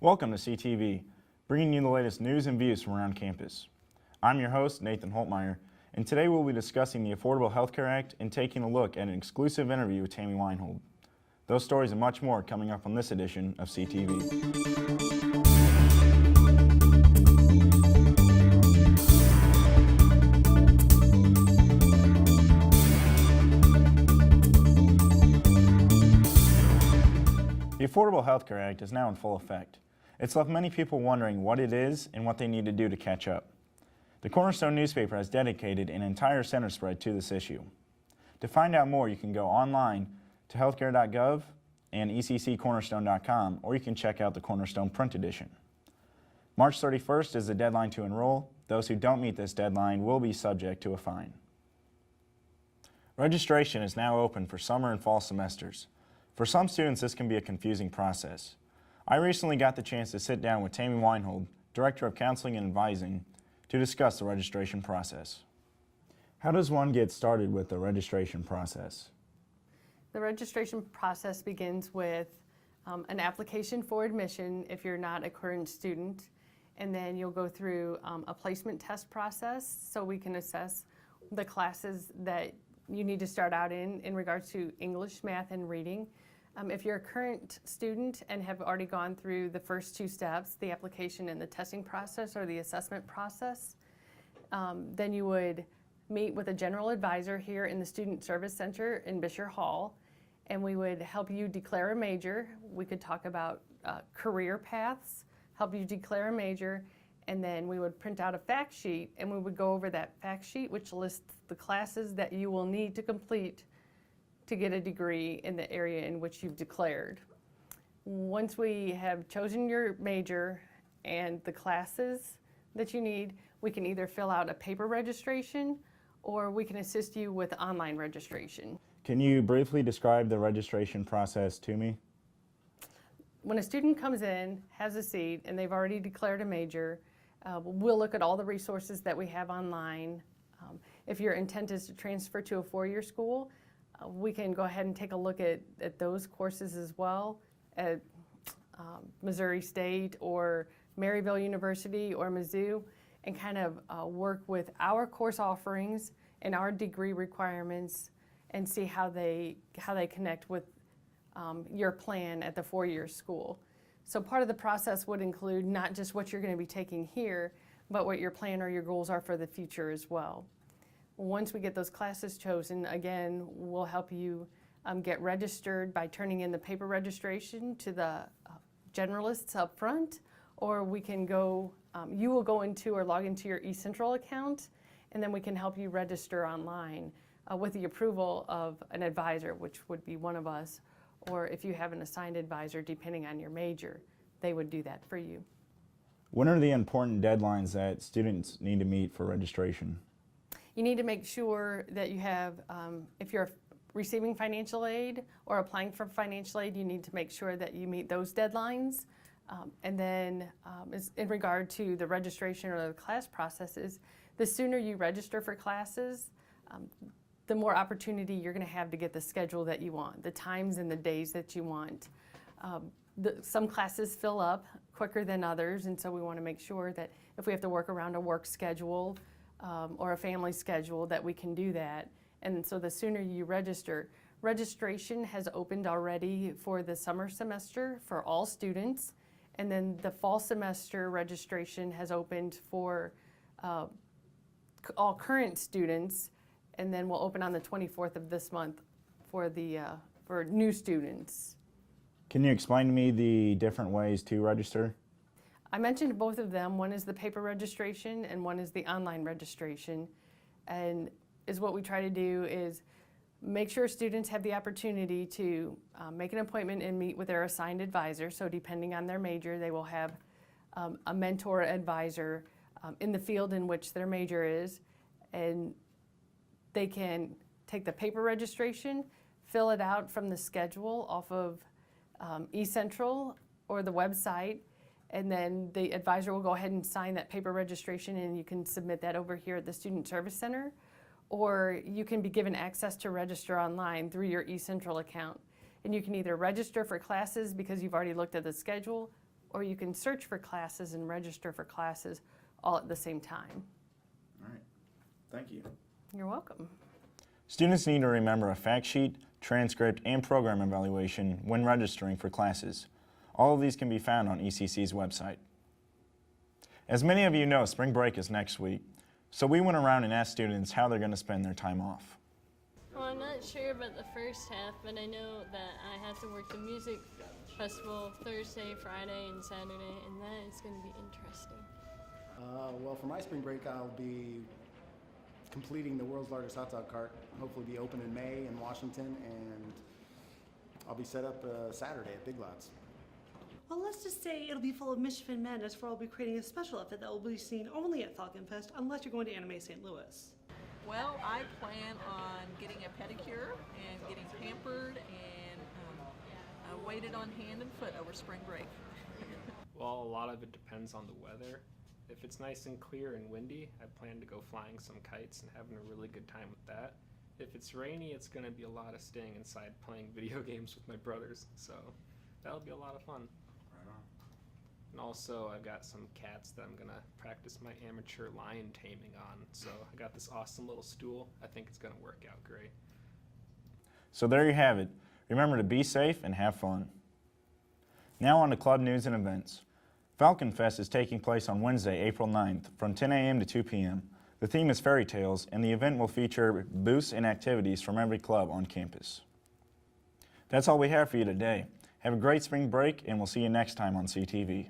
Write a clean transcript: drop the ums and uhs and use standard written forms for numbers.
Welcome to CTV, bringing you the latest news and views from around campus. I'm your host, Nathan Holtmeyer, and today we'll be discussing the Affordable Health Care Act and taking a look at an exclusive interview with Tammy Weinhold. Those stories and much more coming up on this edition of CTV. The Affordable Health Care Act is now in full effect. It's left many people wondering what it is and what they need to do to catch up. The Cornerstone newspaper has dedicated an entire center spread to this issue. To find out more, you can go online to healthcare.gov and ecccornerstone.com, or you can check out the Cornerstone print edition. March 31st is the deadline to enroll. Those who don't meet this deadline will be subject to a fine. Registration is now open for summer and fall semesters. For some students, this can be a confusing process. I recently got the chance to sit down with Tammy Weinhold, Director of Counseling and Advising, to discuss the registration process. How does one get started with the registration process? The registration process begins with an application for admission if you're not a current student, and then you'll go through a placement test process so we can assess the classes that you need to start out in regards to English, math, and reading. If you're a current student and have already gone through the first two steps, the application and the testing process or the assessment process, then you would meet with a general advisor here in the Student Service Center in Bisher Hall, and we would help you declare a major. We could talk about career paths, help you declare a major, and then we would print out a fact sheet, and we would go over that fact sheet, which lists the classes that you will need to complete to get a degree in the area in which you've declared. Once we have chosen your major and the classes that you need, we can either fill out a paper registration or we can assist you with online registration. Can you briefly describe the registration process to me? When a student comes in, has a seat, and they've already declared a major, we'll look at all the resources that we have online. If your intent is to transfer to a four-year school, we can go ahead and take a look at those courses as well at Missouri State or Maryville University or Mizzou, and kind of work with our course offerings and our degree requirements and see how they connect with your plan at the four-year school. So part of the process would include not just what you're going to be taking here, but what your plan or your goals are for the future as well. Once we get those classes chosen, again, we'll help you get registered by turning in the paper registration to the generalists up front, or we can go, you will go into or log into your eCentral account, and then we can help you register online with the approval of an advisor, which would be one of us, or if you have an assigned advisor, depending on your major, they would do that for you. When are the important deadlines that students need to meet for registration? You need to make sure that you have, if you're receiving financial aid or applying for financial aid, you need to make sure that you meet those deadlines. And then in regard to the registration or the class processes, the sooner you register for classes, the more opportunity you're going to have to get the schedule that you want, the times and the days that you want. Some classes fill up quicker than others, and so we want to make sure that if we have to work around a work schedule or a family schedule, that we can do that. And so the sooner you register, registration has opened already for the summer semester for all students, and then the fall semester registration has opened for all current students, and then we'll open on the 24th of this month for new students. Can you explain to me the different ways to register? I mentioned both of them. One is the paper registration and one is the online registration. And what we try to do is make sure students have the opportunity to make an appointment and meet with their assigned advisor. So depending on their major, they will have a mentor advisor in the field in which their major is. And they can take the paper registration, fill it out from the schedule off of eCentral or the website, and then the advisor will go ahead and sign that paper registration, and you can submit that over here at the Student Service Center, or you can be given access to register online through your eCentral account. And you can either register for classes because you've already looked at the schedule, or you can search for classes and register for classes all at the same time. All right. Thank you. You're welcome. Students need to remember a fact sheet, transcript, and program evaluation when registering for classes. All of these can be found on ECC's website. As many of you know, spring break is next week, so we went around and asked students how they're going to spend their time off. Well, I'm not sure about the first half, but I know that I have to work the music festival Thursday, Friday, and Saturday, and that is going to be interesting. Well, for my spring break, I'll be completing the world's largest hot dog cart. Hopefully be open in May in Washington, and I'll be set up Saturday at Big Lots. Well, let's just say it'll be full of mischief and madness, for I'll be creating a special outfit that will be seen only at Falcon Fest, unless you're going to Anime St. Louis. Well, I plan on getting a pedicure and getting pampered and waited on hand and foot over spring break. Well, a lot of it depends on the weather. If it's nice and clear and windy, I plan to go flying some kites and having a really good time with that. If it's rainy, it's going to be a lot of staying inside playing video games with my brothers, so that'll be a lot of fun. Right on. And also, I've got some cats that I'm going to practice my amateur lion taming on, so I got this awesome little stool. I think it's going to work out great. So there you have it. Remember to be safe and have fun. Now on to club news and events. Falcon Fest is taking place on Wednesday, April 9th from 10 a.m. to 2 p.m. The theme is fairy tales, and the event will feature booths and activities from every club on campus. That's all we have for you today. Have a great spring break, and we'll see you next time on CTV.